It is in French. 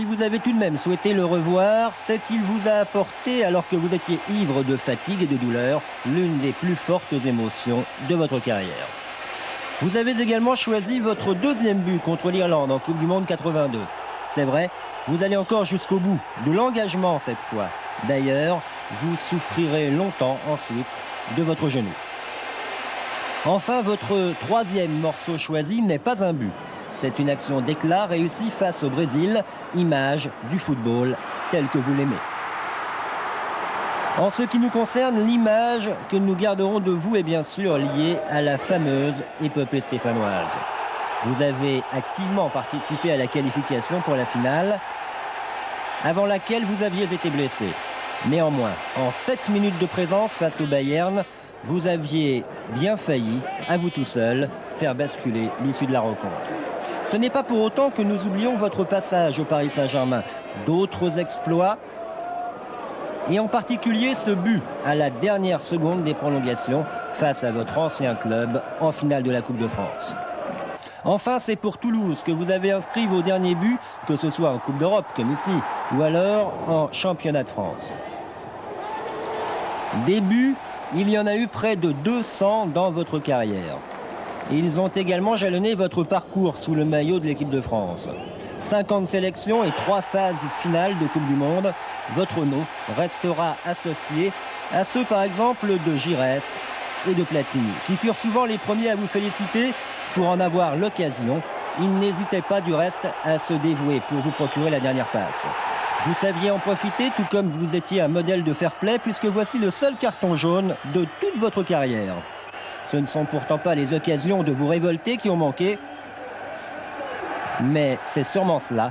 si vous avez tout de même souhaité le revoir, c'est qu'il vous a apporté, alors que vous étiez ivre de fatigue et de douleur, l'une des plus fortes émotions de votre carrière. Vous avez également choisi votre deuxième but contre l'Irlande en Coupe du Monde 82. C'est vrai, vous allez encore jusqu'au bout de l'engagement cette fois. D'ailleurs, vous souffrirez longtemps ensuite de votre genou. Enfin, votre troisième morceau choisi n'est pas un but. C'est une action d'éclat réussie face au Brésil, image du football tel que vous l'aimez. En ce qui nous concerne, l'image que nous garderons de vous est bien sûr liée à la fameuse épopée stéphanoise. Vous avez activement participé à la qualification pour la finale, avant laquelle vous aviez été blessé. Néanmoins, en 7 minutes de présence face au Bayern, vous aviez bien failli, à vous tout seul, faire basculer l'issue de la rencontre. Ce n'est pas pour autant que nous oublions votre passage au Paris Saint-Germain. D'autres exploits, et en particulier ce but à la dernière seconde des prolongations face à votre ancien club en finale de la Coupe de France. Enfin, c'est pour Toulouse que vous avez inscrit vos derniers buts, que ce soit en Coupe d'Europe comme ici, ou alors en Championnat de France. Des buts, il y en a eu près de 200 dans votre carrière. Ils ont également jalonné votre parcours sous le maillot de l'équipe de France. 50 sélections et 3 phases finales de Coupe du Monde, votre nom restera associé à ceux par exemple de Giresse et de Platini, qui furent souvent les premiers à vous féliciter pour en avoir l'occasion. Ils n'hésitaient pas du reste à se dévouer pour vous procurer la dernière passe. Vous saviez en profiter, tout comme vous étiez un modèle de fair play, puisque voici le seul carton jaune de toute votre carrière. Ce ne sont pourtant pas les occasions de vous révolter qui ont manqué, mais c'est sûrement cela